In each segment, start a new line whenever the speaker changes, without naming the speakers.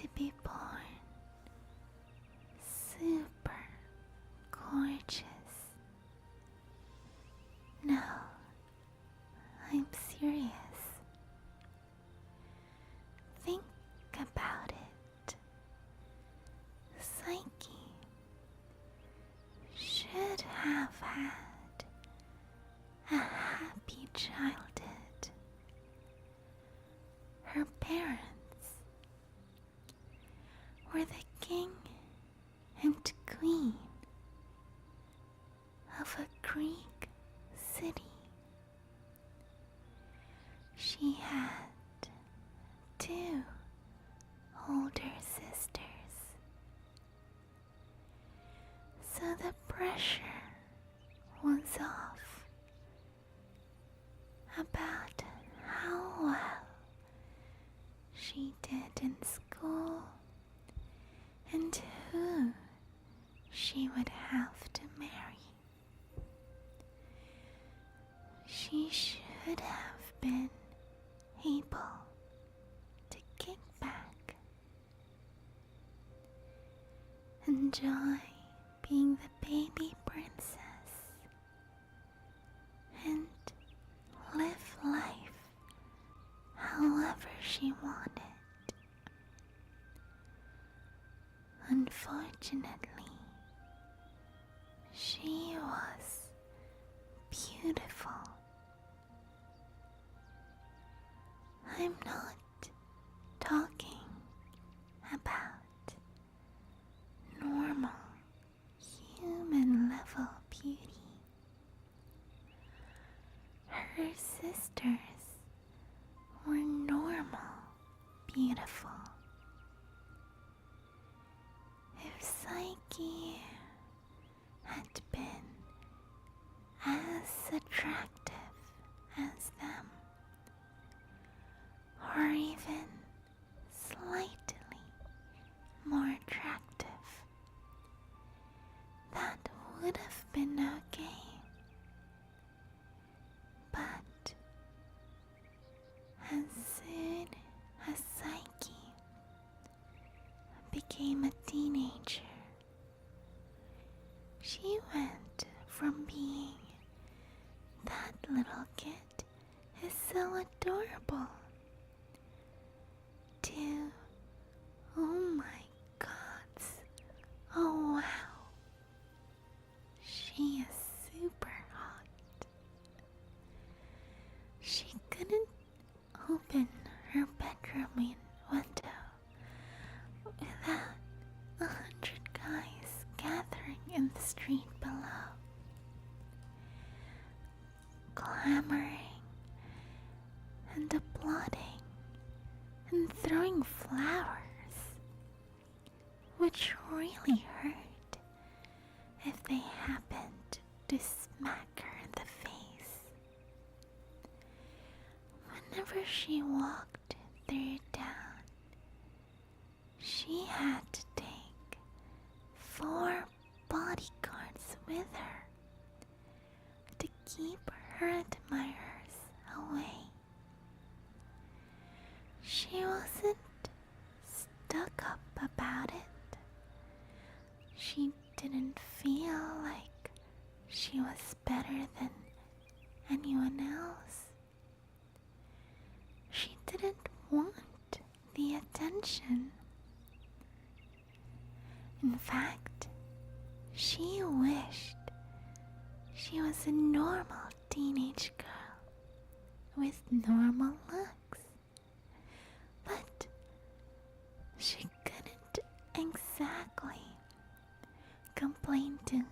to be born super gorgeous. No, I'm serious. Think about it. Psyche should have had a happy childhood. Her parents were the king and queen of a Greek city. She had 2 older sisters, so the pressure was off about how well she did in school and who she would have to marry. She should have been able to kick back, enjoy being the baby princess, and live life however she wanted. Unfortunately, she was beautiful. I'm not talking about normal human level beauty. Her sisters were normal beautiful. If Psyche had been as attractive as them, or even slightly more attractive, that would have been okay. But as soon as Psyche became a teenager, she went from being that little kid is so adorable to, oh my gods, oh wow, she is super hot. She couldn't open her bedroom window without 100 guys gathering in the street below, clamoring and applauding and throwing flowers, which really hurt if they happened to smack her in the face. Whenever she walked through town, she had to take 4 bodyguards with her to keep her admirers away. She wasn't stuck up about it. She didn't feel like she was better than anyone else. She didn't want the attention. In fact, she wished she was a normal teenage girl with normal looks. But she couldn't exactly complain to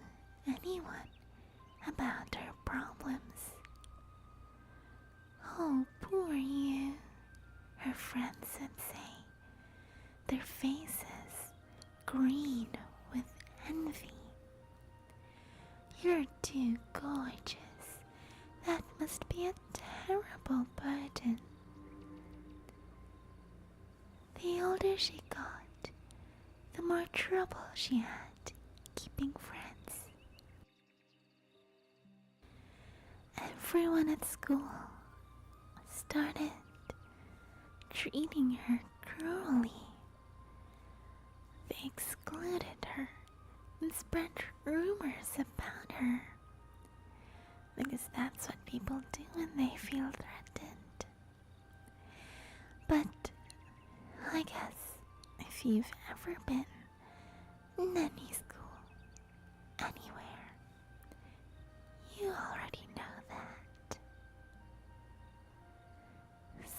anyone about her problems. Oh, poor you, her friends would say, their faces green with envy. You're too gorgeous. That must be a terrible burden. The older she got, the more trouble she had keeping friends. Everyone at school started treating her cruelly excluded her and spread rumors about her. Because that's what people do when they feel threatened. But I guess if you've ever been in any school, anywhere, you already know that.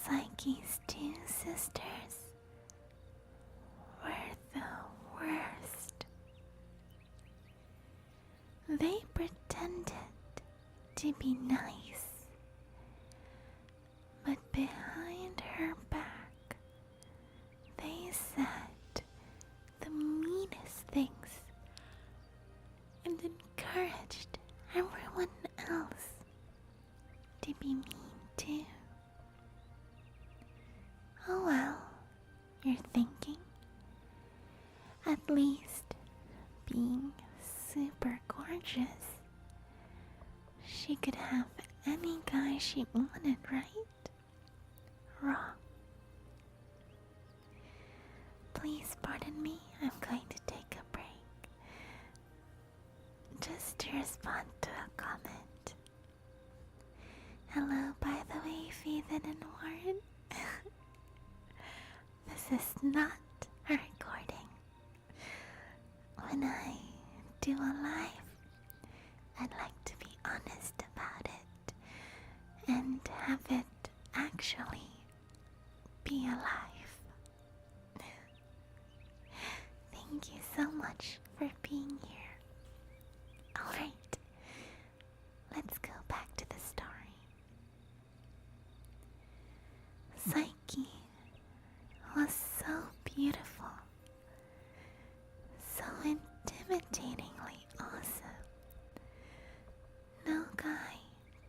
Psyche's two sisters were the worst. They pretended to be nice, but behind her back, they said the meanest things and encouraged everyone else to be mean too. Oh well, you're thinking. At least being super gorgeous, she could have any guy she wanted, right? Wrong. Please pardon me, I'm going to take a break. Just to respond to a comment. Hello, by the way, Pheathen and Warren. This is not a recording. When I do a live, I'd like to be honest about it and have it actually be alive. Thank you so much for being here. Alright, let's go back to the story. Psyche was so beautiful, so intimidatingly awesome. No guy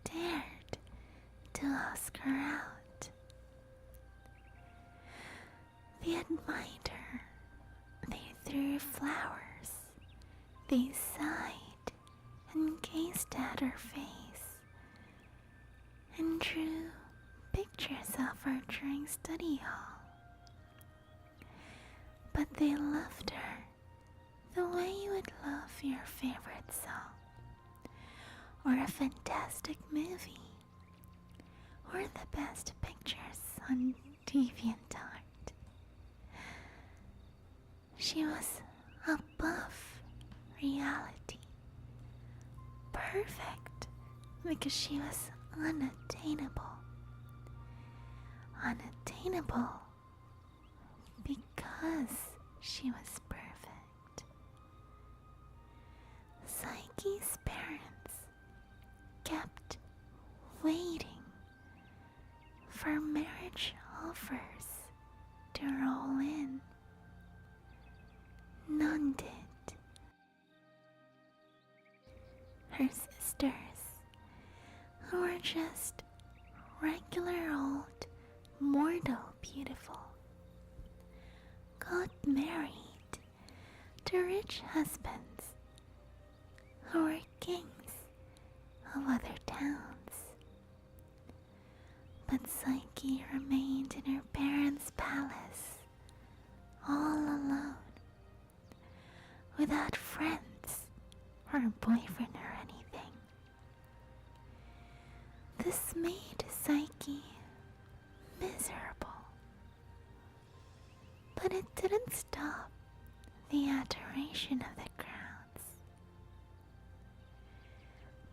dared to ask her out. They admired her, they threw flowers, they sighed and gazed at her face, and drew pictures of her during study hall. But they loved her the way you would love your favorite song, or a fantastic movie, or the best pictures on DeviantArt. She was above reality, perfect because she was unattainable. Unattainable because she was perfect. Psyche's parents kept waiting for marriage offers to roll in. None did. Her sisters, who were just regular old mortal beautiful, got married to rich husbands who were kings of other towns. But Psyche remained in her parents' palace, all alone, without friends or a boyfriend or anything. This made Psyche miserable. But it didn't stop the adoration of the crowds.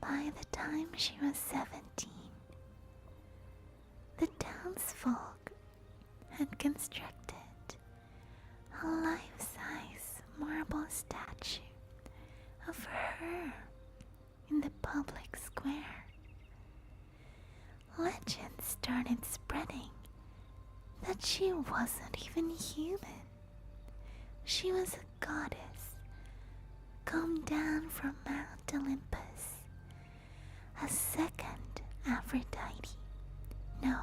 By the time she was 17, the townsfolk had constructed a life-size marble statue of her in the public square. Legends started spreading that she wasn't even human. She was a goddess come down from Mount Olympus, a second Aphrodite. No,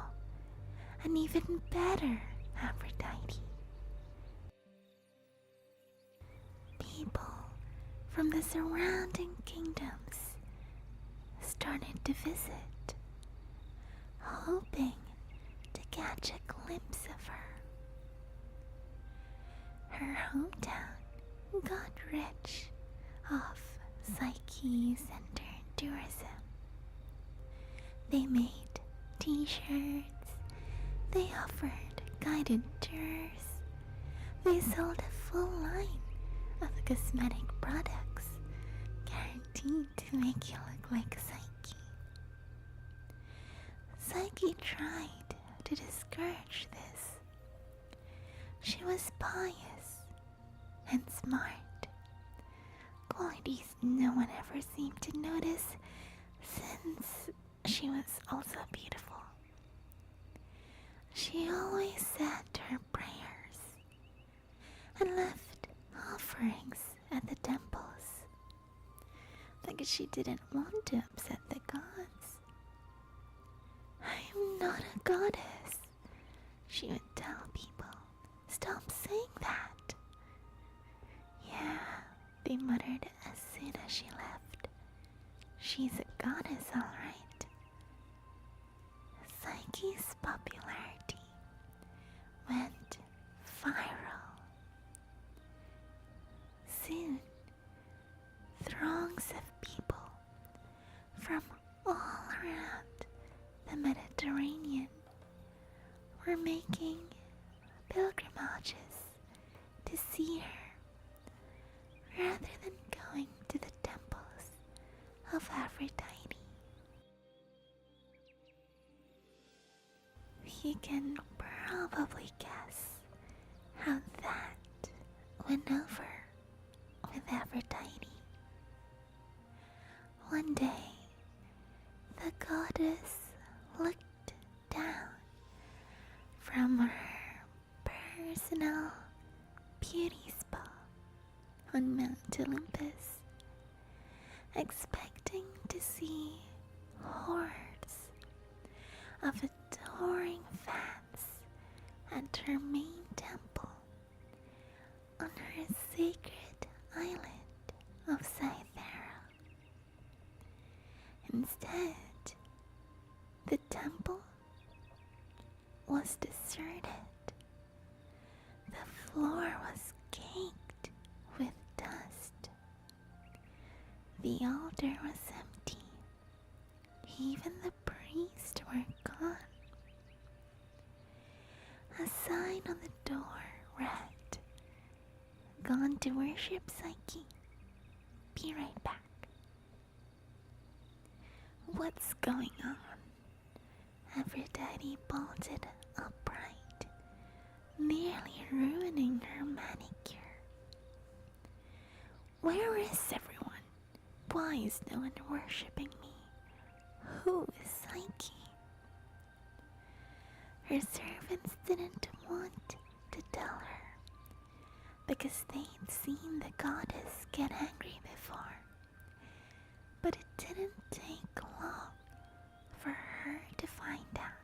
an even better Aphrodite. People from the surrounding kingdoms started to visit, hoping to catch a glimpse of her. Her hometown got rich off Psyche's and her tourism. They made t-shirts, they offered guided tours, they sold a full line of cosmetic products guaranteed to make you look like Psyche. Psyche tried to discourage this. She was pious and smart, qualities no one ever seemed to notice since she was also beautiful. She always said her prayers and left offerings at the temples because she didn't want to upset the gods. "I'm not a goddess," she would tell people. "Stop saying that." Yeah, they muttered as soon as she left. "She's a goddess, alright." Psyche's popularity went viral. Soon, throngs of people from all around the Mediterranean were making pilgrimages to see her rather than going to the temples of Aphrodite. You can probably guess how that went over with Aphrodite. One day, the goddess looked down from her personal beauty spa on Mount Olympus, expecting to see hordes of adoring fans at her main temple on her sacred island of Cythera. Instead, the temple was deserted. The floor was caked with dust. The altar was empty. Even the priests were gone. A sign on the door read, "Gone to worship Psyche. Be right back." What's going on? Aphrodite bolted upright, nearly ruining her manicure. Where is everyone? Why is no one worshipping me? Who is Psyche? Her servants didn't want to tell her because they'd seen the goddess get angry before. But it didn't take long for her to find out.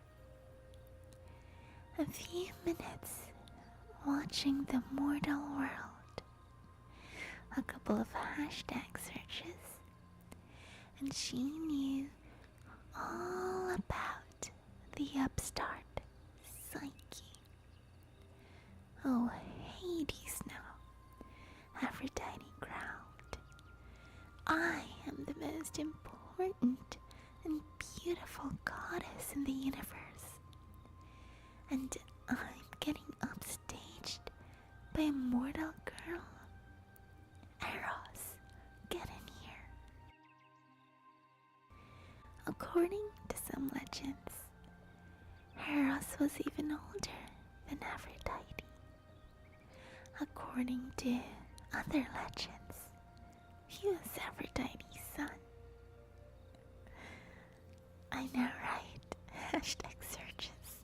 A few minutes watching the mortal world, a couple of hashtag searches, and she knew all about the upstart Psyche. "Oh, Hades now," Aphrodite growled. "I am the most important and beautiful goddess in the universe, and I'm getting upstaged by a mortal girl. Eros, get in here." According to some legends, Eros was even older than Aphrodite. According to other legends, he was Aphrodite's son. I know, right? Hashtag searches.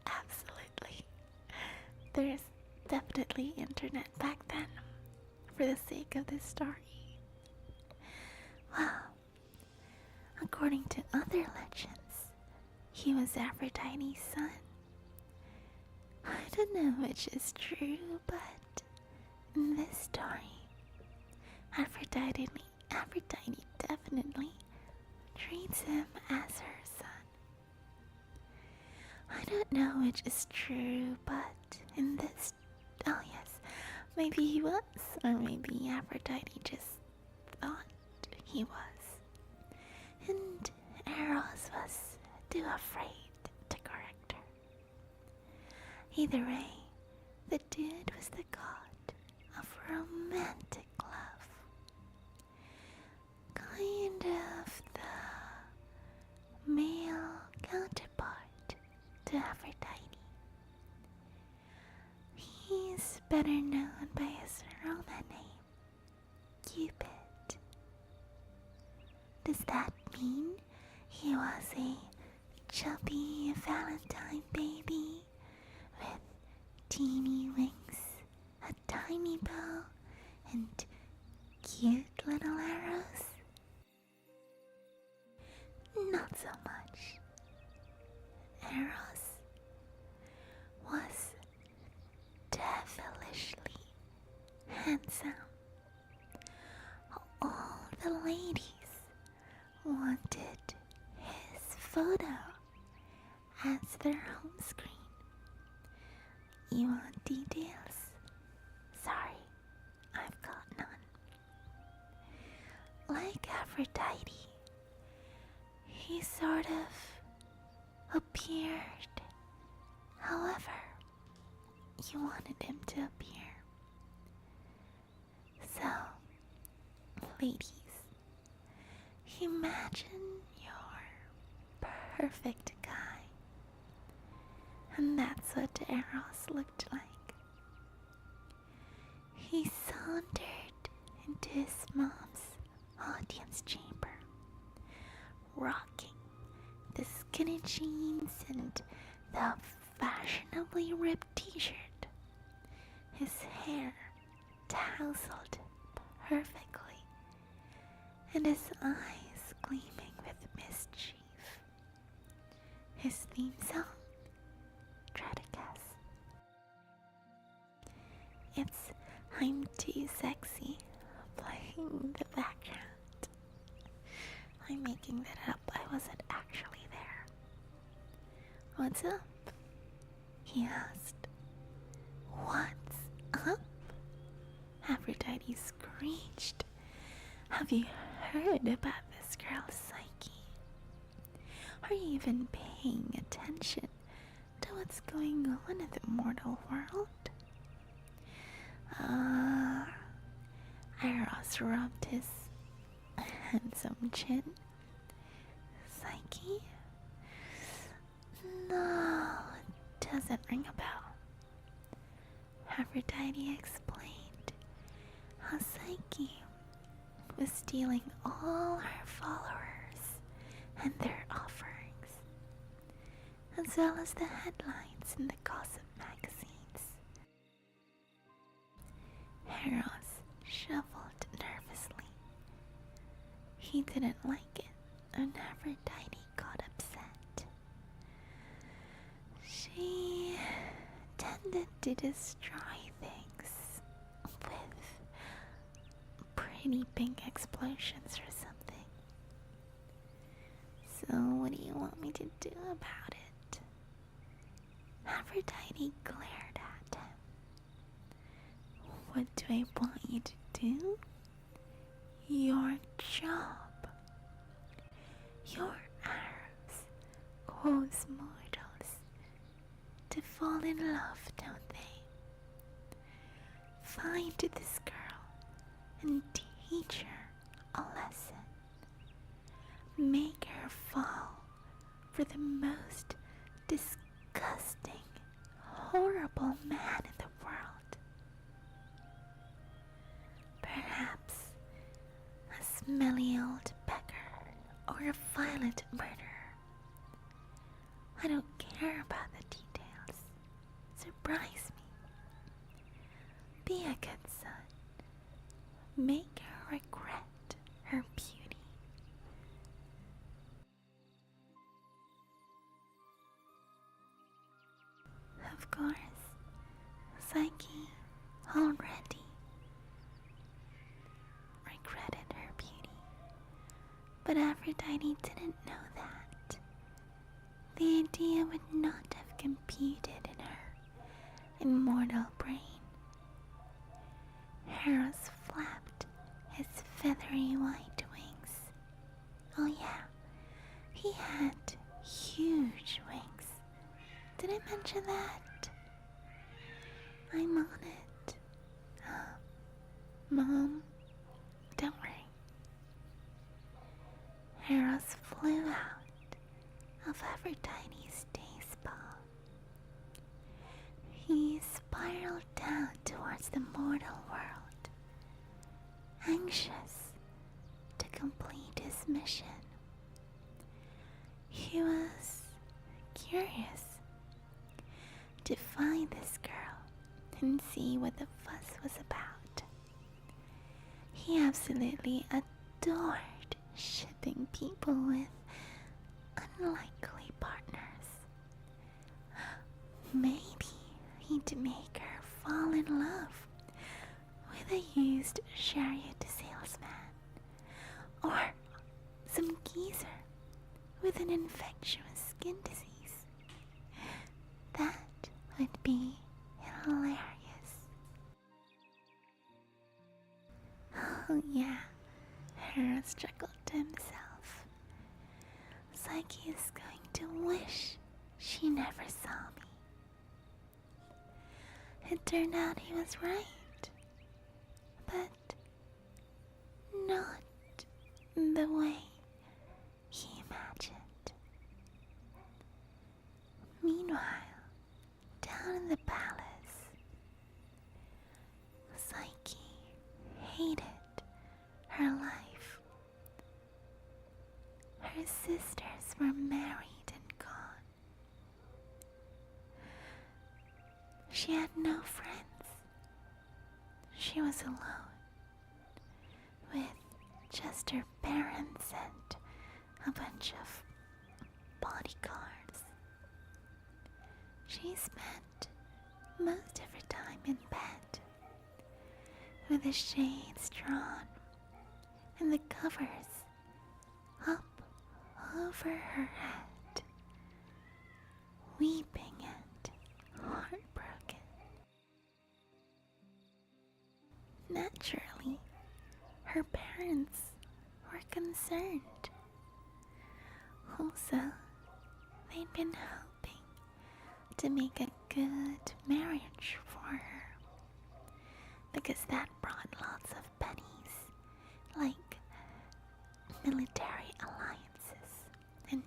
Absolutely. There's definitely internet back then for the sake of this story. Well, according to other legends, he was Aphrodite's son. I don't know which is true, but in this story, Aphrodite definitely treats him as her son. I don't know which is true, but in this... Oh yes, Maybe he was, or maybe Aphrodite just thought he was. And Eros was too afraid to correct her. Either way, the dude was the god of romantic love. Kind of the male counterpart to Aphrodite. He's better known by his Roman name, Cupid. Does that mean he was a chubby Valentine baby with teeny wings, a tiny bow, and cute little arrows? Not so much. Eros was devilishly handsome. All the ladies wanted his photo as their home screen. You want details? Sorry, I've got none. Like Aphrodite, he sort of appeared. However, you wanted him to appear. So, ladies, imagine your perfect guy. And that's what Eros looked like. He sauntered into his mom's audience chamber, rocking the skinny jeans and the fashionably ripped t-shirt. His hair tousled perfectly, and his eyes gleaming with mischief. His theme song? Try to guess. It's I'm Too Sexy playing in the background. I'm making that up. I wasn't actually there. What's up? He asked. What's up? Aphrodite screeched. Have you heard about this girl's psyche? Are you even paying attention to what's going on in the mortal world? Eros rubbed his handsome chin. Psyche? No, it doesn't ring a bell. Aphrodite explained how Psyche was stealing all her followers and their offerings, as well as the headlines in the gossip magazines. Eros shuffled nervously. He didn't like it, and Aphrodite got upset. She tended to destroy things with pretty pink explosions or something. So what do you want me to do about it? Aphrodite glared at him. What do I want you to do? Your job. Your arrows cause mortals to fall in love, don't they? Find this girl and teach her a lesson. Make her fall for the most disgusting, horrible man in the world. Perhaps a smelly old beggar or a violent murderer. I don't care about the details. Surprise me. Be a good son. Make her regret her beauty. Of course, Psyche already regretted her beauty, but Aphrodite didn't know that. The idea would not have computed in her immortal brain. Did I mention that? I'm on it. Mom, don't worry. Eros flew out of Aphrodite's day spa. He spiraled down towards the mortal world, anxious to complete his mission. He was curious to find this girl and see what the fuss was about. He absolutely adored shipping people with unlikely partners. Maybe he'd make her fall in love with a used chariot salesman, or some geezer with an infectious skin disease. That would be hilarious. Oh yeah, Eros chuckled to himself. Psyche is going to wish she never saw me. It turned out he was right, but not the way he imagined. Meanwhile, down in the palace, Psyche hated her life. Her sisters were married and gone. She had no friends. She was alone, with just her parents and a bunch of bodyguards. She spent most of her time in bed, with the shades drawn and the covers up over her head, weeping and heartbroken. Naturally, her parents were concerned. Also, they'd been hoping to make a good marriage for her, because that brought lots of pennies, like military alliances and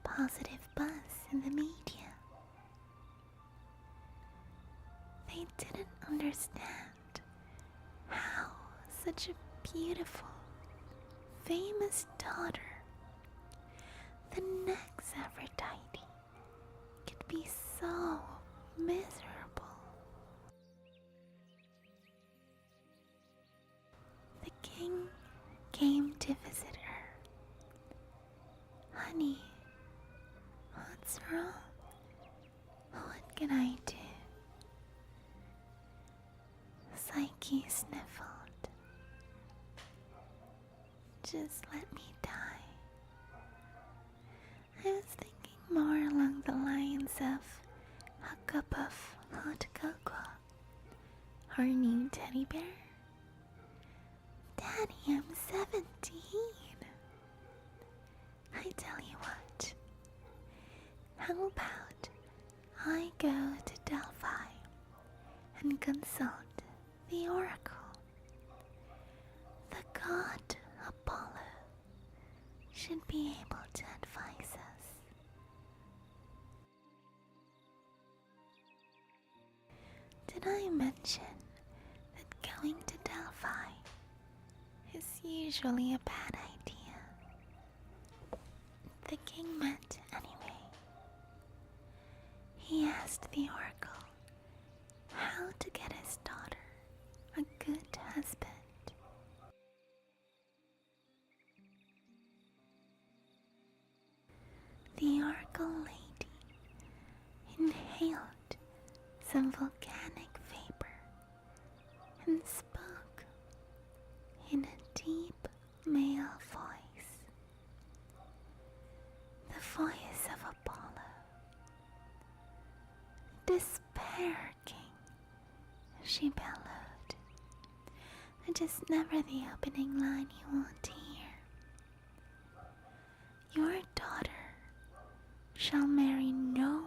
positive buzz in the media. They didn't understand how such a beautiful, famous daughter, the next Aphrodite, could be so miserable. The king came to visit her. Honey, what's wrong? What can I do? Psyche sniffled. Just let me die. I was thinking more along the lines of a cup of hot cocoa. Our new teddy bear. Daddy, I'm 17. I tell you what. How about I go to Delphi and consult the oracle? The god Apollo should be able to advise us. Did I mention that going to Delphi is usually a bad idea? The king meant anyway. He asked the oracle how to get his daughter a good husband. The oracle lady inhaled some volcanic vapor and spoke in a deep male voice, the voice of Apollo. Despair, king, she bellowed. It is never the opening line you want to hear. Your daughter shall marry no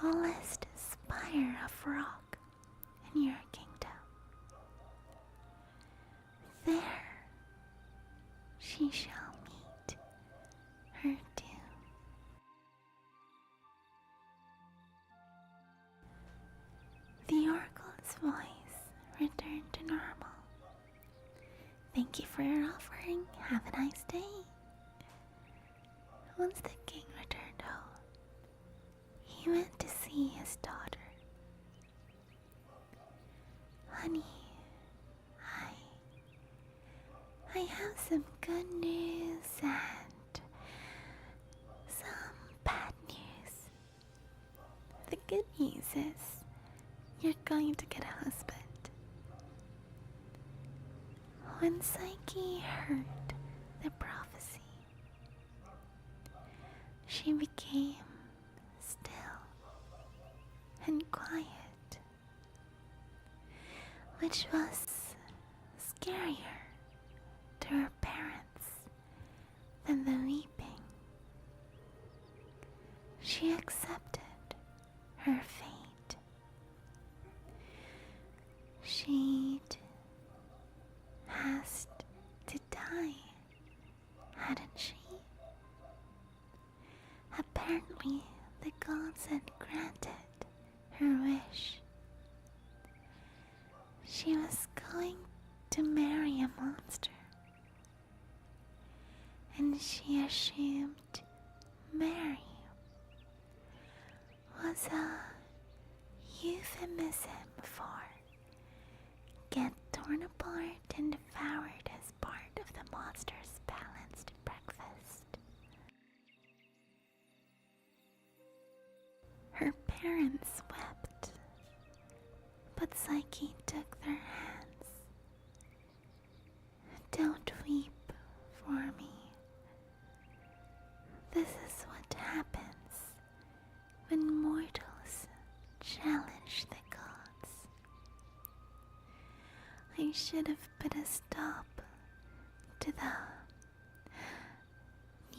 tallest spire of rock in your kingdom. There she shall meet her doom. The oracle's voice returned to normal. Thank you for your offering. Have a nice day. Once the king returned home, he went to see his daughter. Honey, I have some good news and some bad news. The good news is you're going to get a husband. When Psyche heard the prophecy, she became still and quiet, which was scarier to her parents than the weeping. She accepted her fate. She'd asked to die, hadn't she? Apparently, the gods had granted her wish. She was going to marry a monster, and she assumed marry was a euphemism for get torn apart and devoured as part of the monster's balanced breakfast. Her parents wept, but Psyche took their hands. Don't weep for me. This is what happens when mortals challenge the gods. I should have put a stop to the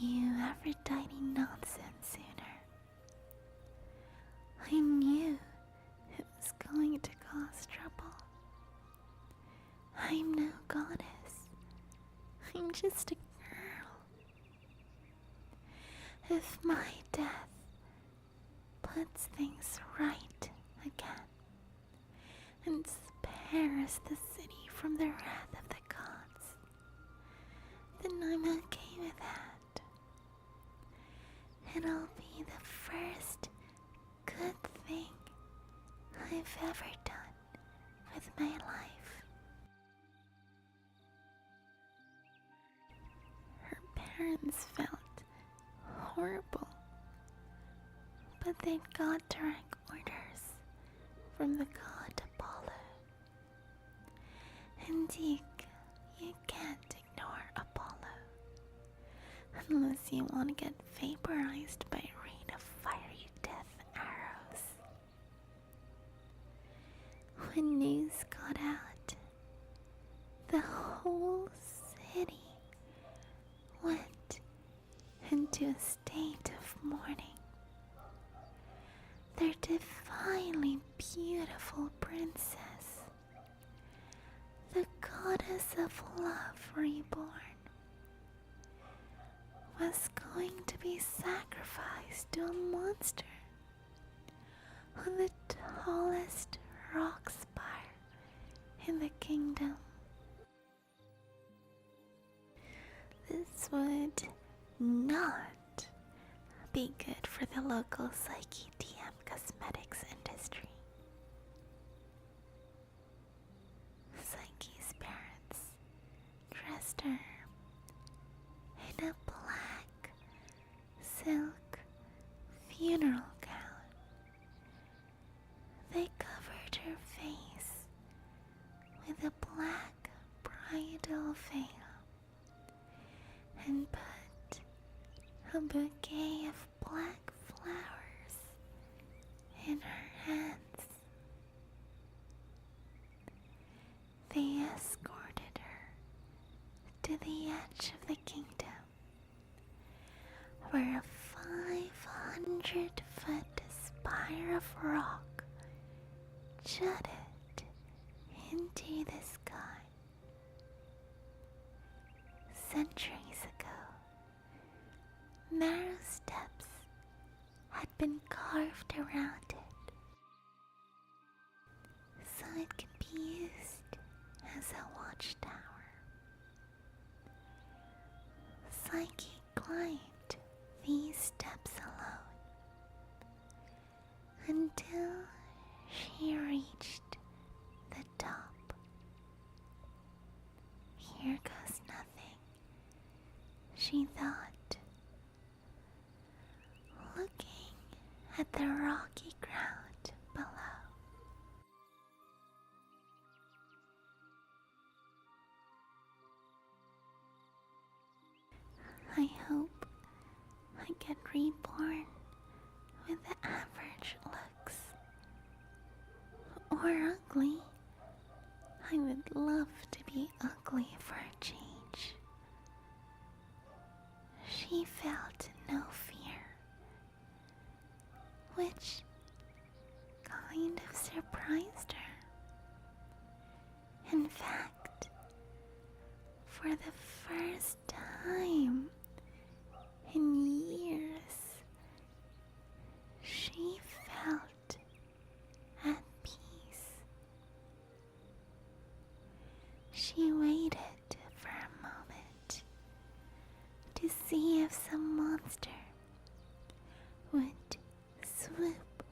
new Aphrodite nonsense sooner. I knew it was going to cause trouble. I'm no goddess. I'm just a girl. If my death puts things right again and spares the city from the wrath of the gods, then I'm okay with that. It'll be the first good thing I've ever done with my life. Her parents felt horrible, but they'd got direct orders from the god Apollo. And you can't ignore Apollo unless you want to get vaporized by a rain of fiery death arrows. When news got out, the whole city went into a state of mourning. Their divinely beautiful princess, the goddess of love reborn, was going to be sacrificed to a monster on the tallest rock spire in the kingdom. This would not be good for the local Psyche DM cosmetics industry. Psyche's parents dressed her in a black silk funeral gown. They covered her face with a black bridal veil and put a bouquet of black flowers in her hands. They escorted her to the edge of the kingdom, where a 500-foot spire spire of rock jutted into the sky. Centuries ago, narrow steps had been carved around it, so it could be used as a watchtower. Psyche climbed these steps alone until she reached the top. Here goes nothing, she thought, looking at the rocky ground below. I hope I get reborn with the average looks. Or ugly. I would love to be ugly for a change. She felt no fear, which kind of surprised her. In fact, for the first time in years, she felt at peace. She waited for a moment to see if some monster would swoop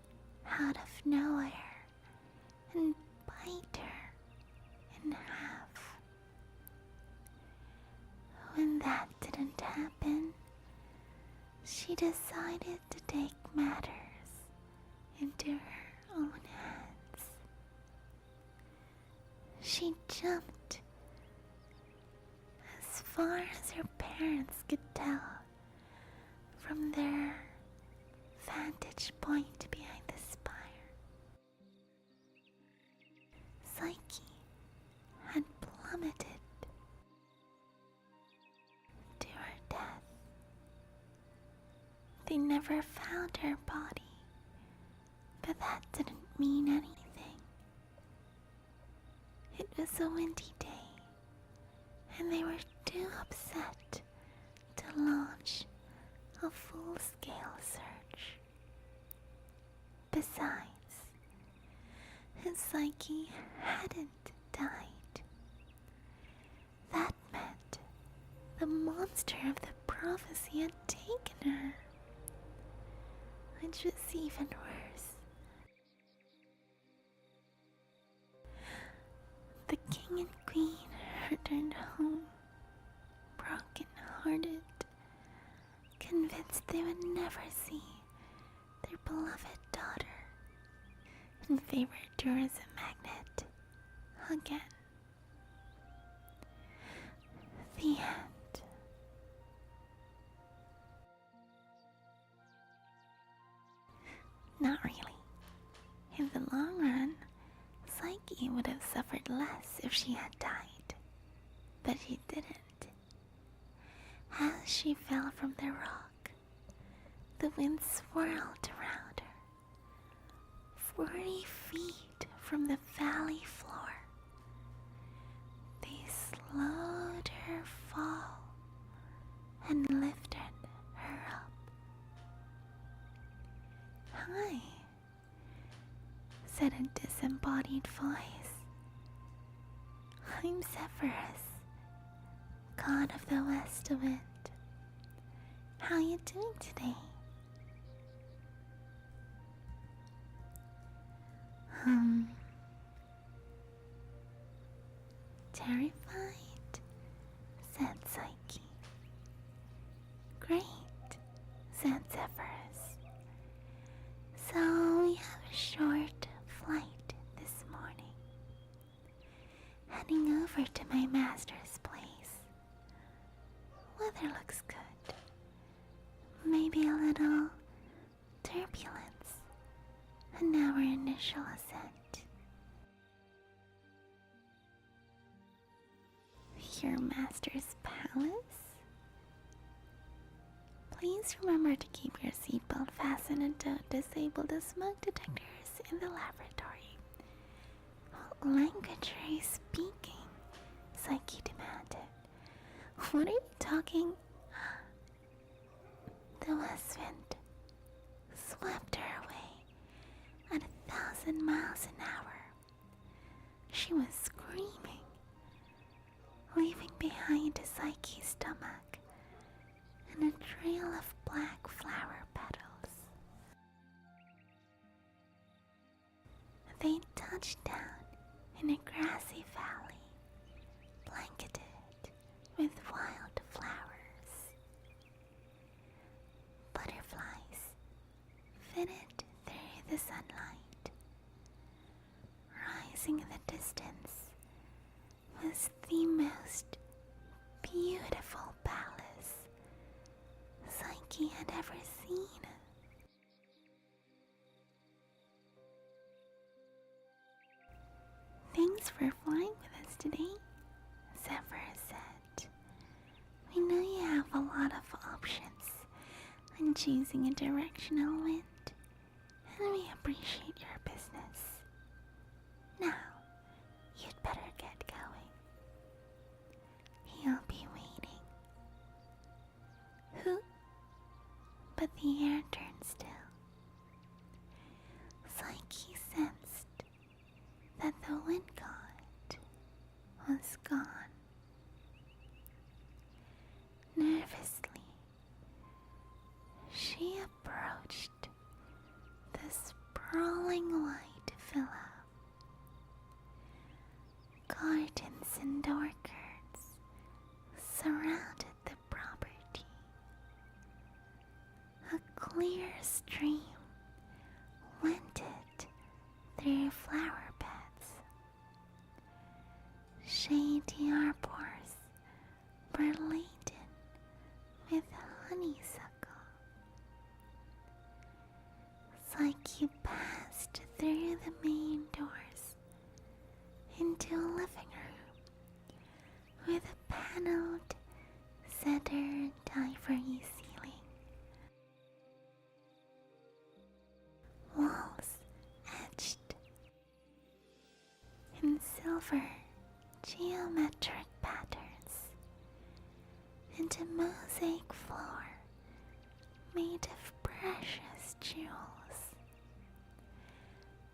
out of nowhere and bite her in half. When that didn't happen, she decided to take matters into her own hands. She jumped as far as her parents could tell from their vantage point behind the spire. Psyche had plummeted to her death. They never found her body, but that didn't mean anything. It was a windy day, and they were too upset to launch a full-scale search. Besides, his Psyche hadn't died. That meant the monster of the prophecy had taken her, which was even worse. The king and queen returned home, broken-hearted, convinced they would never see their beloved daughter and favorite tourism magnet again. The end. Not really. In the long run, Psyche would have suffered less if she had died, but she didn't. As she fell from the rock, the wind swirled around her. 40 feet from the valley floor, they slowed her fall and lifted her up. "Hi," said a disembodied voice. "I'm Zephyrus, god of the west wind. How you doing today?" Terrified, said Psyche. "Great," said Zephyrus. "So we have a short flight this morning, heading over to my master's place. Weather looks good. Maybe a little turbulence in our initial ascent." "Your master's palace?" Please remember to keep your seatbelt fastened and don't disable the smoke detectors in the laboratory. What language are you speaking? Psyche demanded. What are you talking? The west wind swept her away at 1,000 miles an hour. She was screaming, leaving behind Psyche's stomach and a trail of black flower petals. They touched down in a grassy valley, blanketed with wild flowers. Butterflies fitted through the sunlight. Rising in the distance was the most beautiful palace Psyche had ever seen. Thanks for flying with us today, Zephyr said. We know you have a lot of options when choosing a directional wind, and we appreciate your business. Now, you'd better get going. He'll be waiting. Who? But the air turned still. Psyche sensed that the wind god was gone. Nervously, she approached the sprawling white villa. Gardens and orchards surrounded the property. A clear stream wended through flower beds. Shady arbors were laden with honeysuckle. Psyche passed through the main doors into a living room with a paneled cedar and ivory ceiling. Walls etched in silver geometric patterns, and a mosaic floor made of precious jewels.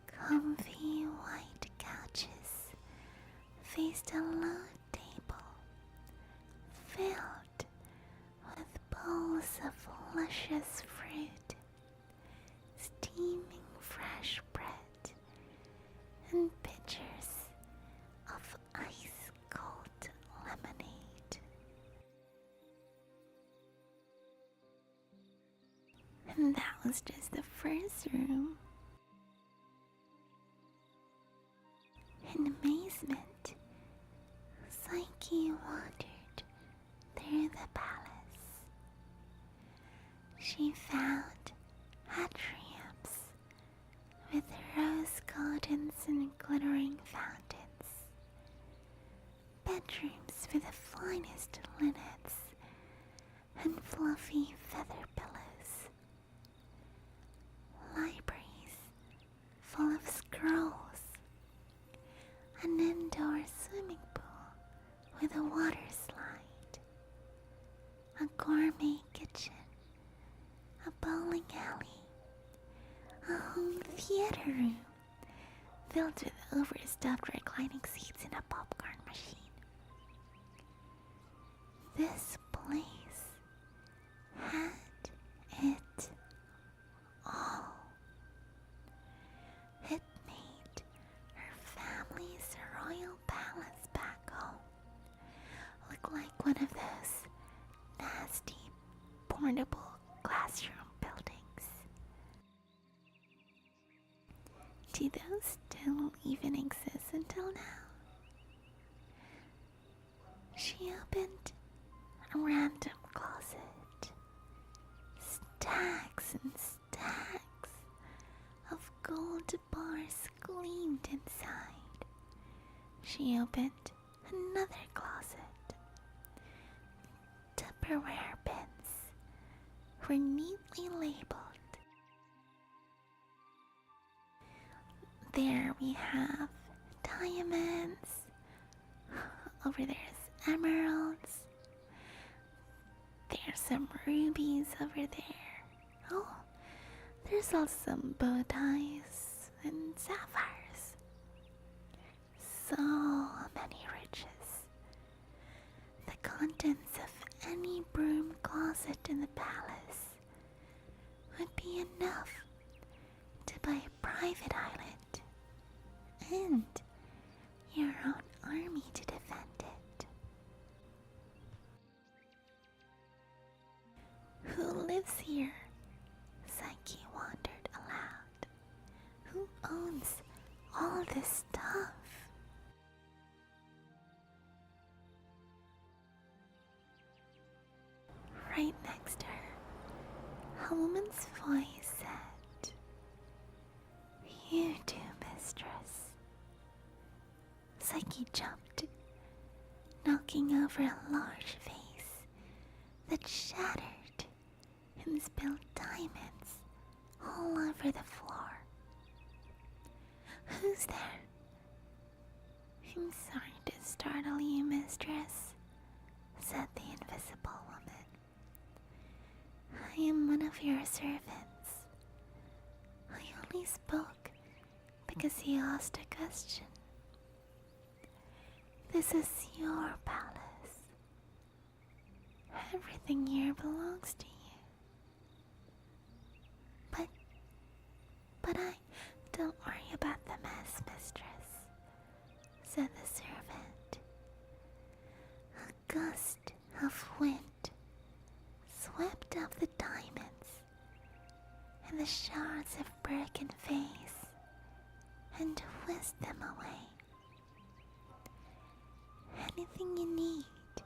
Comfy white couches faced a low table filled with bowls of luscious fruit, steaming fresh bread, and pitchers of ice-cold lemonade. And that was just the first room. In amazement, Psyche wandered through the palace. She found atriums with rose gardens and glittering fountains, bedrooms with the finest linens and fluffy feather pillows, libraries full of scrolls, an indoor swimming pool with a water slide, a gourmet kitchen, a bowling alley, a home theater room filled with overstuffed reclining seats and a popcorn machine. This place had it all. It made her family's royal palace back home look like one of those nasty portable classroom buildings. Do those still even exist until now? She opened a random closet. Stacks and stacks of gold bars gleamed inside. She opened another closet. Tupperware bins were neatly labeled. There we have diamonds, over there's emeralds, there's some rubies over there. Oh, there's also some bow ties and sapphires. So many riches. The contents of any broom closet in the palace would be enough to buy a private island and your own army to defend it. Who lives here? Psyche wondered aloud. Who owns all this stuff? Right next to her, a woman's voice said, "You do, mistress." Psyche jumped, knocking over a large vase that shattered and spilled diamonds all over the floor. "Who's there?" "I'm sorry to startle you, mistress," said the invisible woman. "I am one of your servants. I only spoke because you asked a question. This is your palace. Everything here belongs to you." But don't worry about the mess, mistress," said the servant. A gust of wind swept up the diamonds and the shards of broken vase and whisked them away. "Anything you need,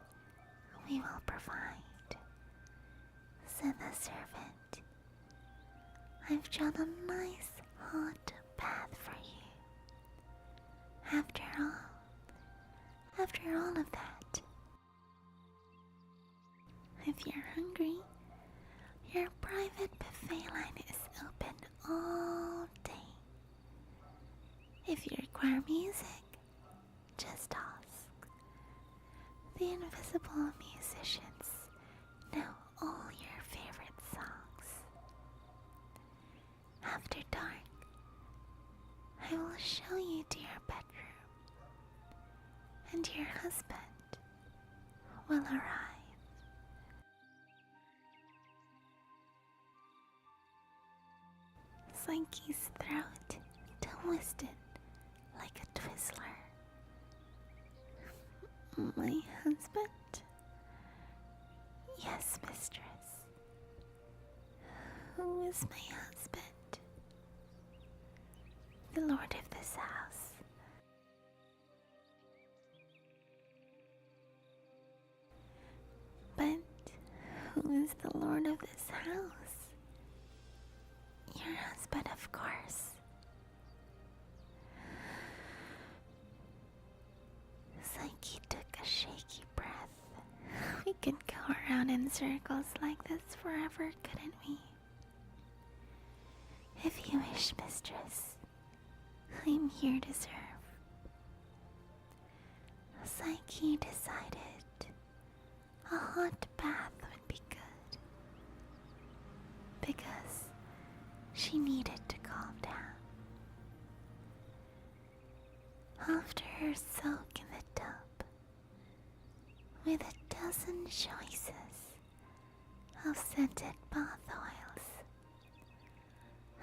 we will provide," said the servant. "I've drawn a nice hot bath for you. After all of that, if you're hungry, your private buffet line is open all day. If you require music, just ask. The invisible musicians know all your favorite songs. After dark, I will show you to your bedroom, and your husband will arrive." Psyche's throat twisted like a Twizzler. "My husband?" "Yes, mistress." "Who is my husband?" "The lord of this house." "But who is the lord of this house?" "Your husband, of course." Psyche took a shaky breath. We could go around in circles like this forever, couldn't we? "If you wish, mistress, I'm here to serve." Psyche decided a hot bath would be good, because she needed to calm down. After her soak in the tub, with a dozen choices of scented bath oils,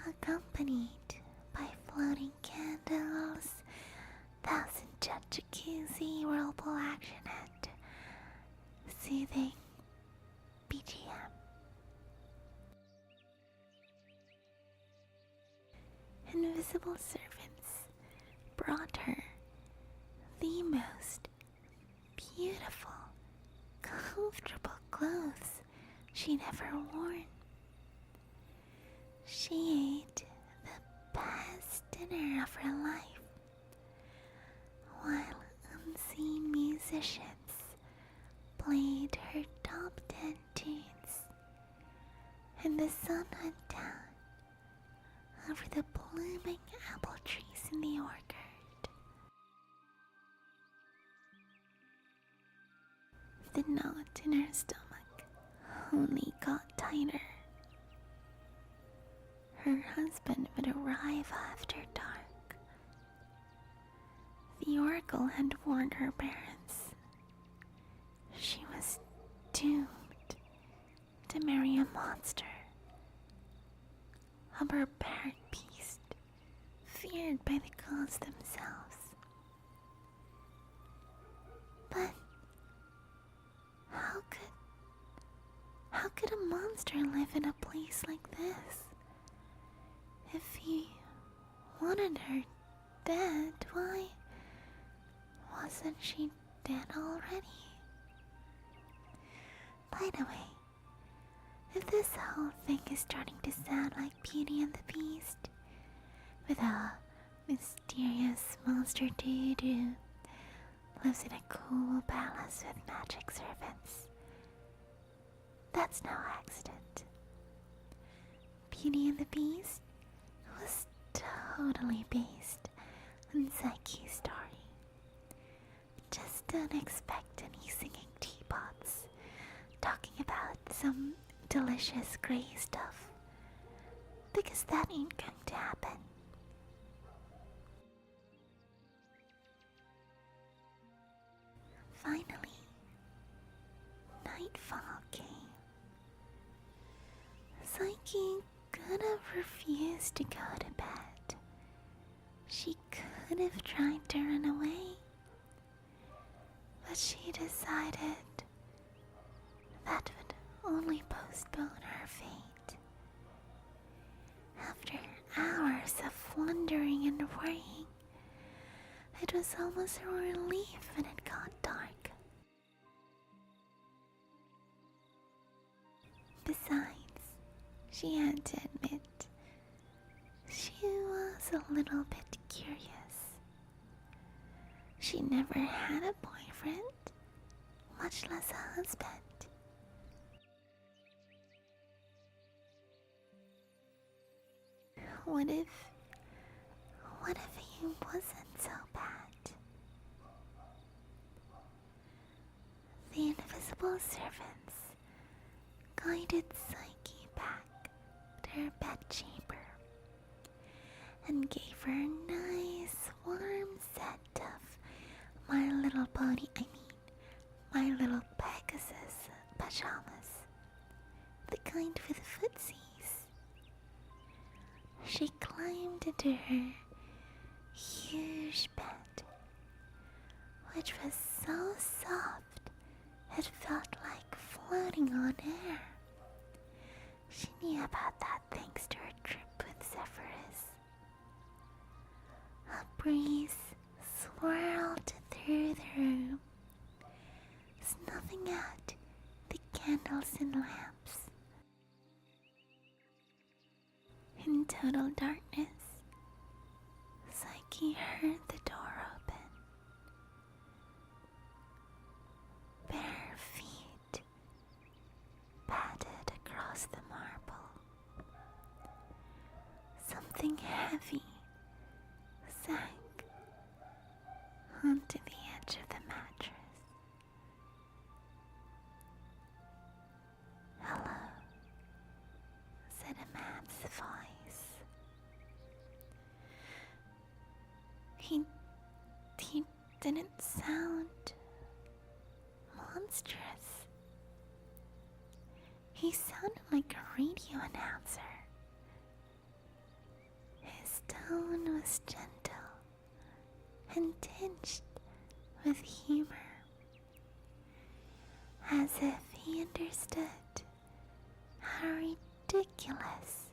accompanied by floating candles, 1000-jet jacuzzi, whirlpool action, and soothing BGM. Invisible servants brought her the most beautiful, comfortable clothes she'd ever worn. She ate the best dinner of her life, while unseen musicians played her top 10 tunes and the sun went down over the blooming apple trees in the orchard. The knot in her stomach only got tighter. Her husband would arrive after dark. The oracle had warned her parents. She was doomed to marry a monster, a barbaric beast feared by the gods themselves. But how could a monster live in a place like this? If he wanted her dead, why wasn't she dead already? By the way, if this whole thing is starting to sound like Beauty and the Beast, with a mysterious monster dude who lives in a cool palace with magic servants, that's no accident. Beauty and the Beast was totally based on Psyche's story. Just don't expect any singing teapots talking about some delicious grey stuff, because that ain't going to happen. Finally, nightfall came. Psyche could have refused to go to bed. She could have tried to run away, but she decided that would only postpone her fate. After hours of wondering and worrying, it was almost a relief when it got dark. Besides, she had to admit, she was a little bit curious. She never had a boyfriend, much less a husband. What if he wasn't so bad? The invisible servants guided Psyche back to her bedchamber and gave her a nice warm set of My Little Pony, My Little Pegasus pajamas, the kind with footsies. She climbed into her huge bed, which was so soft it felt like floating on air. She knew about that thanks to her trip with Zephyrus. A breeze swirled through the room, snuffing out the candles and lamps. In total darkness, Psyche heard the door open. Bare feet padded across the marble. Something heavy sank onto the edge of the mattress. "Hello," said a man's voice. He didn't sound monstrous. He sounded like a radio announcer. His tone was gentle and tinged with humor, as if he understood how ridiculous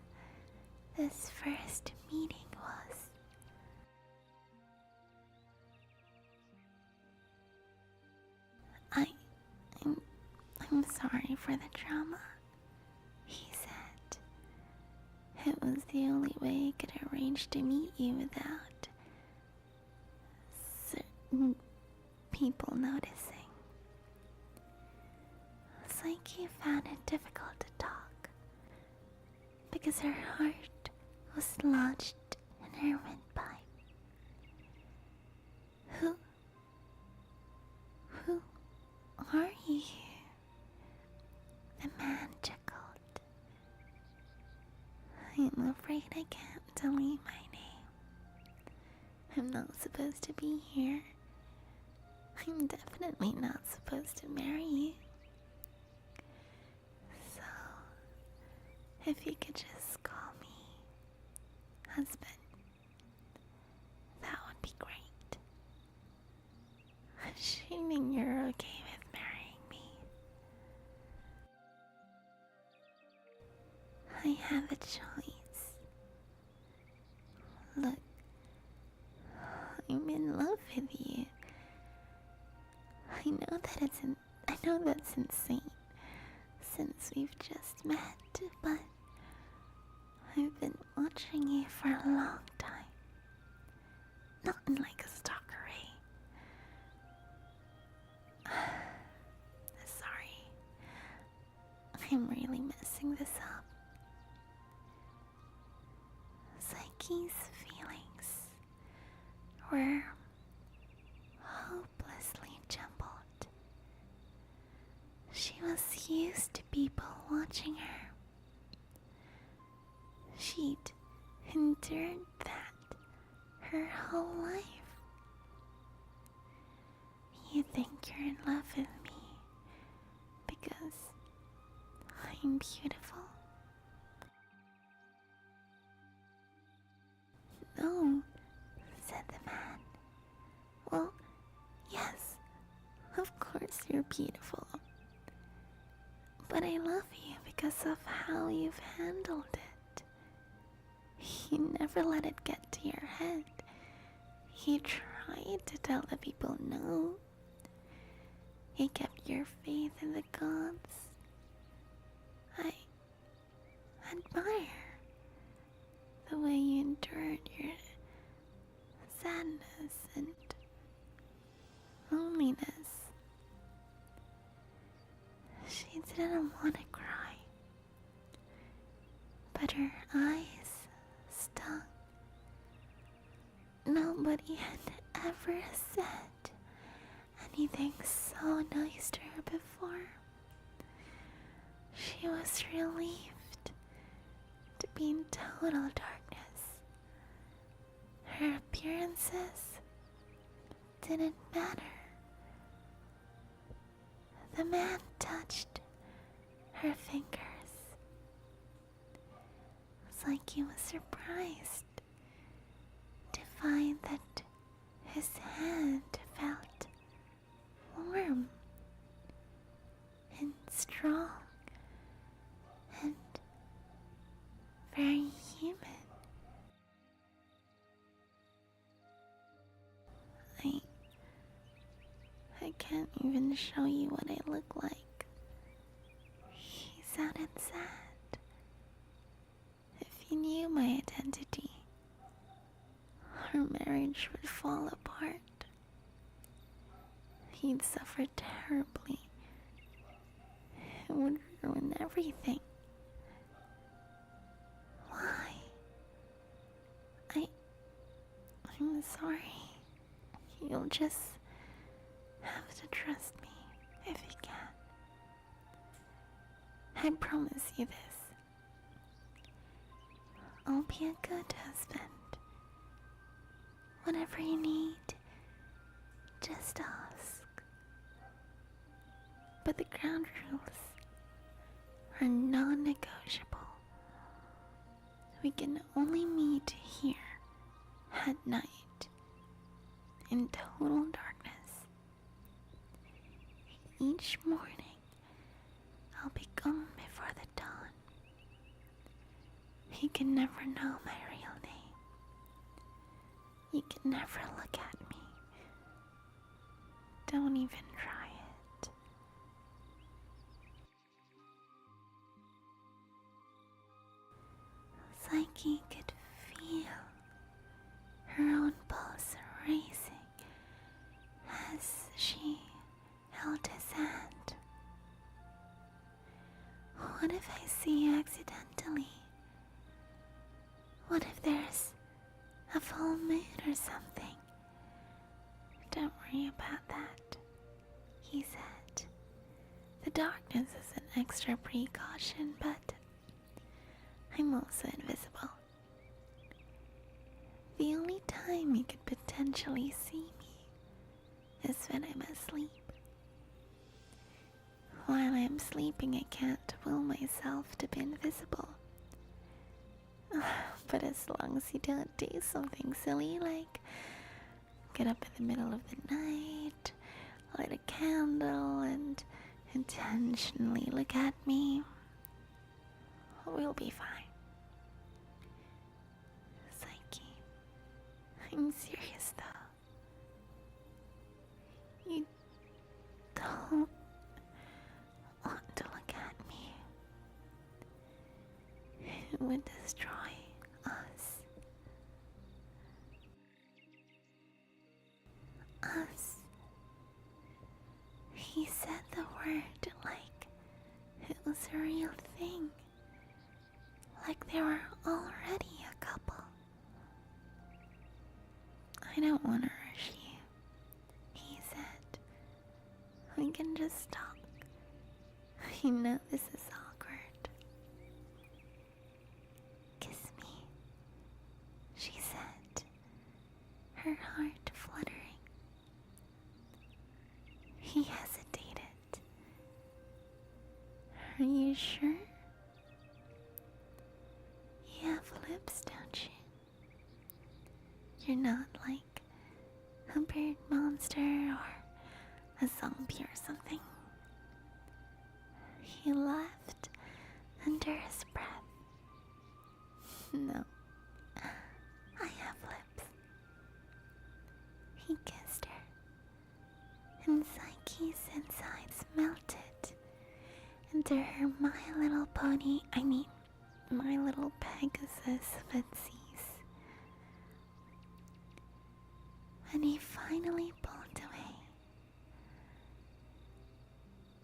this first meeting was. I'm sorry for the drama, he said. It was the only way I could arrange to meet you without certain people noticing. Psyche found it difficult to talk, because her heart was lodged in her windpipe. Who are you? The man chuckled. I'm afraid I can't tell you my name. I'm not supposed to be here. I'm definitely not supposed to marry you. So, if you could just call me husband, that would be great. Assuming you're okay with marrying me. I have a choice. Look, I'm in love with you. I know that's insane since we've just met, but I've been watching you for a long time. Not in like a stalker way. Sorry. I'm really messing this up. Psyche's feelings were hopelessly jumbled. She was used to people watching her. She'd endured that her whole life. You think you're in love with me because I'm beautiful? No, said the man. Well, yes, of course you're beautiful. But I love you because of how you've handled it. You never let it get to your head. You tried to tell the people no. You kept your faith in the gods. I admire the way you endured your sadness and loneliness. She didn't want to cry, but her eyes stung. Nobody had ever said anything so nice to her before. She was relieved to be in total darkness. Her appearances didn't matter. The man touched her fingers. It's like he was surprised to find that his hand felt warm and strong and very human. I can't even show you what I look like. He sounded sad. If he knew my identity, our marriage would fall apart. He'd suffer terribly. It would ruin everything. Why? I'm sorry. You'll just have to trust me if you can. I promise you this. I'll be a good husband. Whatever you need, just ask. But the ground rules are non-negotiable. We can only meet here at night in total darkness. Each morning, I'll be gone before the dawn. You can never know my real name. You can never look at me. Don't even try it. Psyche could feel her own pulse racing as she held his hand. What if I see you accidentally it or something. Don't worry about that, he said. The darkness is an extra precaution, but I'm also invisible. The only time you could potentially see me is when I'm asleep. While I'm sleeping, I can't will myself to be invisible. But as long as you don't do something silly like get up in the middle of the night, light a candle, and intentionally look at me, we'll be fine. Psyche, I'm serious though. You don't want to look at me. It would destroy us. Us. He said the word like it was a real thing. Like they were already a couple. I don't want to rush you, he said. We can just talk. You know this is awkward. Kiss me, she said, her heart fluttering. He hesitated. Are you sure? You have lips, don't you? You're not like a bird monster or a zombie or something. He laughed under his breath. No, I have lips. He kissed her, and Psyche's insides melted into her My Little Pony, My Little Pegasus fancies. When he finally pulled away,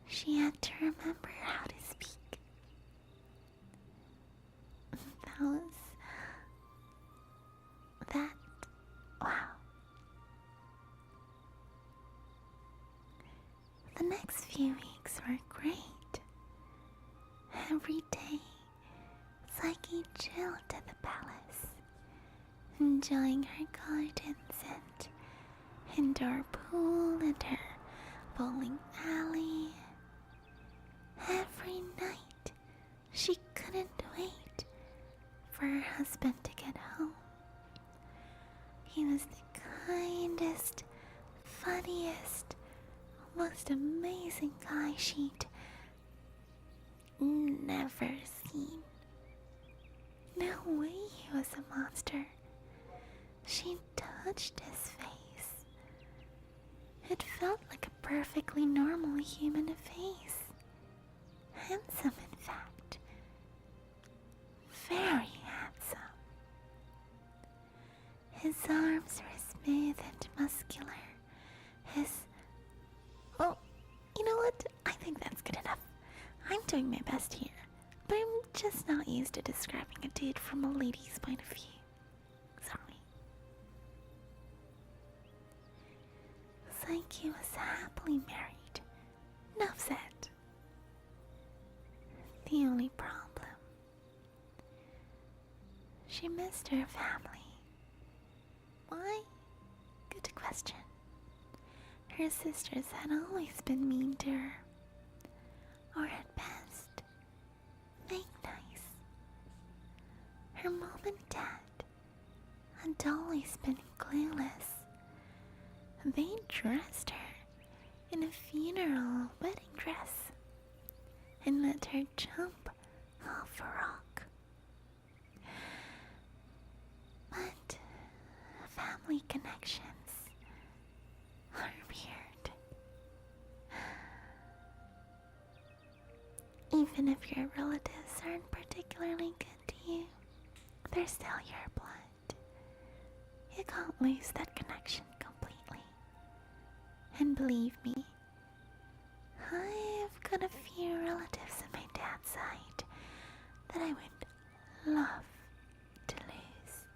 she had to remember how to speak. Wow. The next few weeks were great. Every day, Psyche chilled at the palace, enjoying her gardens and indoor pool and her bowling alley. Every night, she couldn't wait for her husband to get home. He was the kindest, funniest, most amazing guy she'd never seen. No way he was a monster. She touched his face. It felt like a perfectly normal human face. Handsome, in fact. Very handsome. His arms were smooth and muscular. Oh, you know what? I think that's good enough. I'm doing my best here, but I'm just not used to describing a dude from a lady's point of view. Sorry. Psyche was happily married. Enough said. The only problem, she missed her family. Why? Good question. Her sisters had always been mean to her, or at best, fake nice. Her mom and dad had always been clueless. They dressed her in a funeral wedding dress and let her jump off a rock. But family connections are weird. Even if your relatives aren't particularly good to you, they're still your blood. You can't lose that connection completely. And believe me, I've got a few relatives on my dad's side that I would love to lose.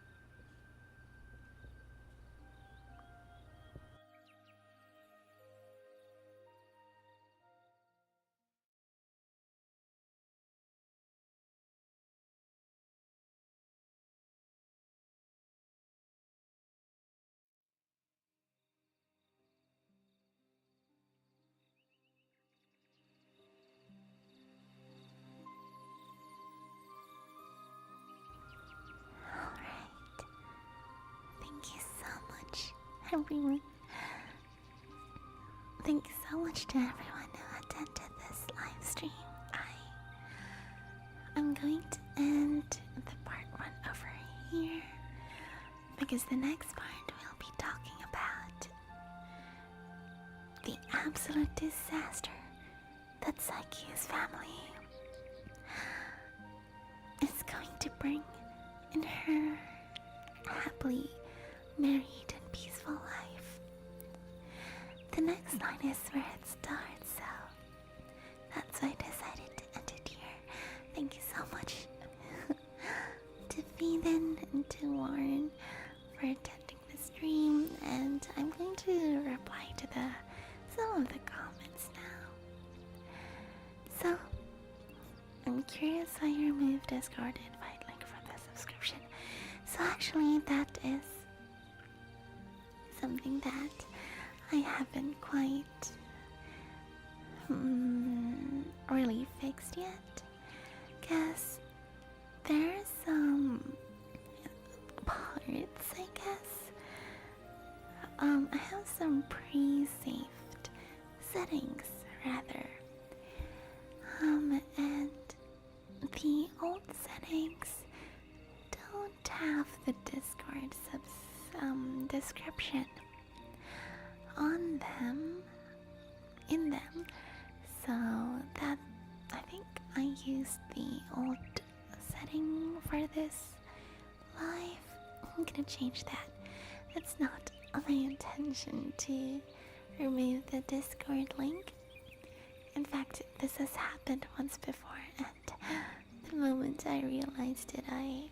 Thank you so much, everyone. Thank you so much to everyone who attended this live stream. I'm going to end the part 1 over here because the next part we'll be talking about the absolute disaster that PSYCHE's family is going to bring in her happily married and peaceful life. The next line is where it starts, so that's why I decided to end it here. Thank you so much to Phelan and to Warren for attending the stream, and I'm going to reply to some of the comments now. So, I'm curious why you removed Discord invite link from the subscription. So actually, that is something that I haven't quite really fixed yet, because there are some parts, I guess. I have some pre-saved settings, rather. And the old settings don't have the Discord description in them, so that I think I used the old setting for this live. I'm gonna change that. It's not my intention to remove the Discord link. In fact, this has happened once before, and the moment I realized it, I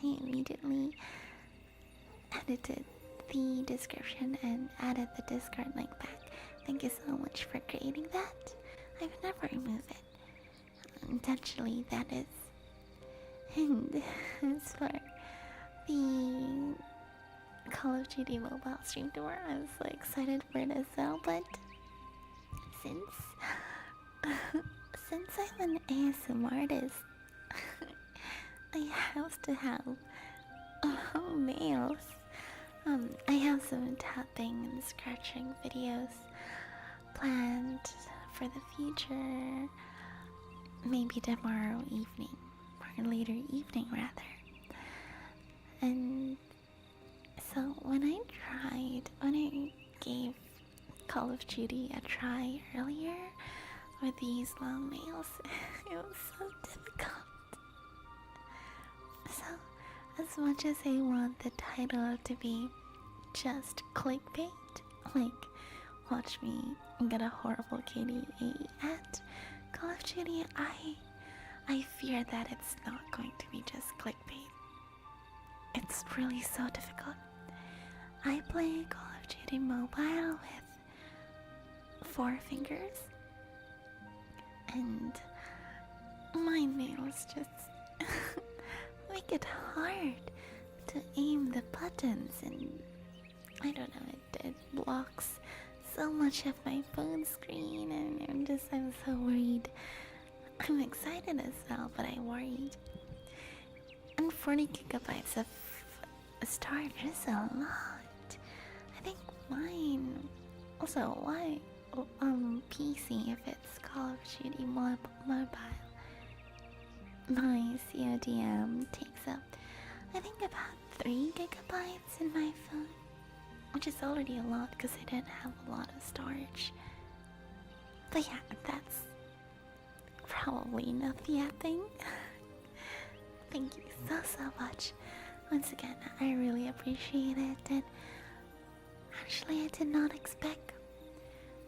immediately edited the description and added the Discord link back. Thank you so much for creating that. I would never remove it intentionally, that is. And as for the Call of Duty mobile stream tour, I was so excited for it as well, but since I'm an ASMR artist, I have to have nails. I have some tapping and scratching videos planned for the future, maybe tomorrow evening, or later evening rather. And so when I gave Call of Duty a try earlier with these long nails, it was so difficult. So, as much as I want the title to be just clickbait, like watch me get a horrible KDA at Call of Duty, I fear that it's not going to be just clickbait. It's really so difficult. I play Call of Duty Mobile with 4 fingers, and my nails just make it hard to aim the buttons, and I don't know, it blocks so much of my phone screen, and I'm so worried. I'm excited as well, but I'm worried. And 40 gigabytes of storage is a lot. I think mine, also why PC if it's Call of Duty mobile. My CODM takes up, I think, about 3 gigabytes in my phone, which is already a lot because I didn't have a lot of storage. But yeah, that's probably enough yapping. Thank you so much. Once again, I really appreciate it, and actually I did not expect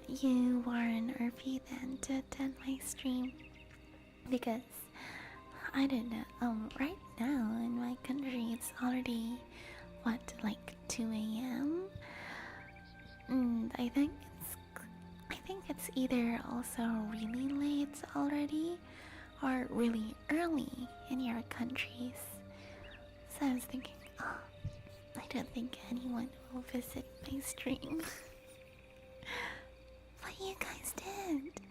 you, Warren, or Phelan to attend my stream, because I don't know, right now in my country it's already, what, like 2 a.m? And I think it's either also really late already or really early in your countries. So I was thinking, oh, I don't think anyone will visit my stream. But you guys did,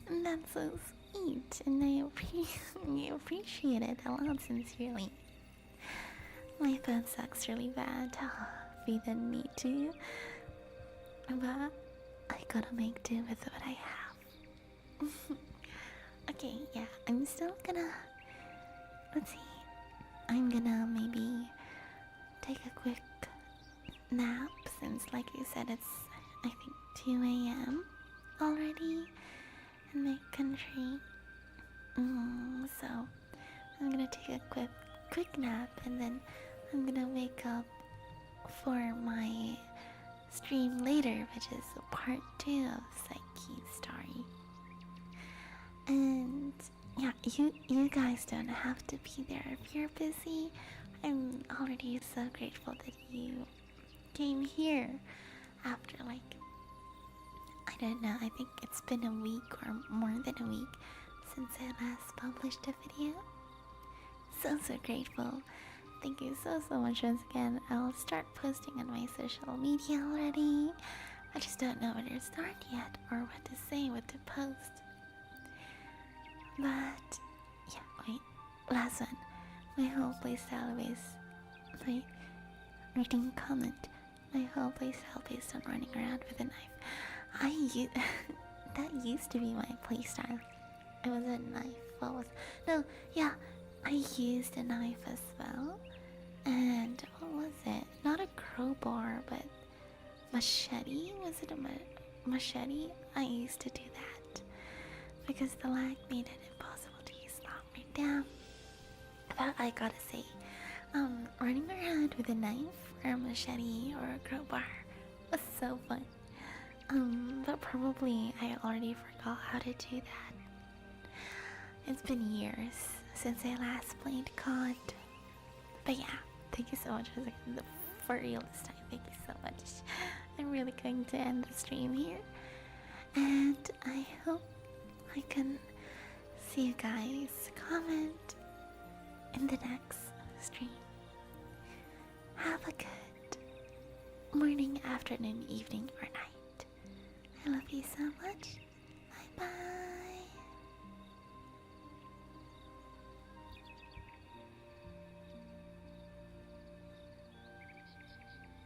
and that's so sweet, and I appreciate it a lot, sincerely. My phone sucks really bad. We didn't need to. But I gotta make do with what I have. Okay, yeah, I'm still gonna. Let's see. I'm gonna maybe take a quick nap since, like you said, it's I think 2 a.m. already in my country. So I'm gonna take a quick nap and then I'm gonna wake up for my stream later, which is part 2 of Psyche's story. And yeah, you guys don't have to be there if you're busy. I'm already so grateful that you came here after, like, I don't know, I think it's been a week or more than a week since I last published a video. So grateful. Thank you so much once again. I'll start posting on my social media already. I just don't know where to start yet or what to say, what to post. But yeah, wait, last one. My whole playstyle is my reading comment. My whole playstyle based on running around with a knife. That used to be my playstyle. It was a knife. I used a knife as well. And what was it? Not a crowbar, but machete? Was it a machete? I used to do that because the lag made it impossible to use longer down. But I gotta say, running around with a knife or a machete or a crowbar was so fun. But probably I already forgot how to do that. It's been years since I last played COD. But yeah, thank you so much for real this time. Thank you so much. I'm really going to end the stream here. And I hope I can see you guys comment in the next stream. Have a good morning, afternoon, evening, or night. I love you so much. Bye bye.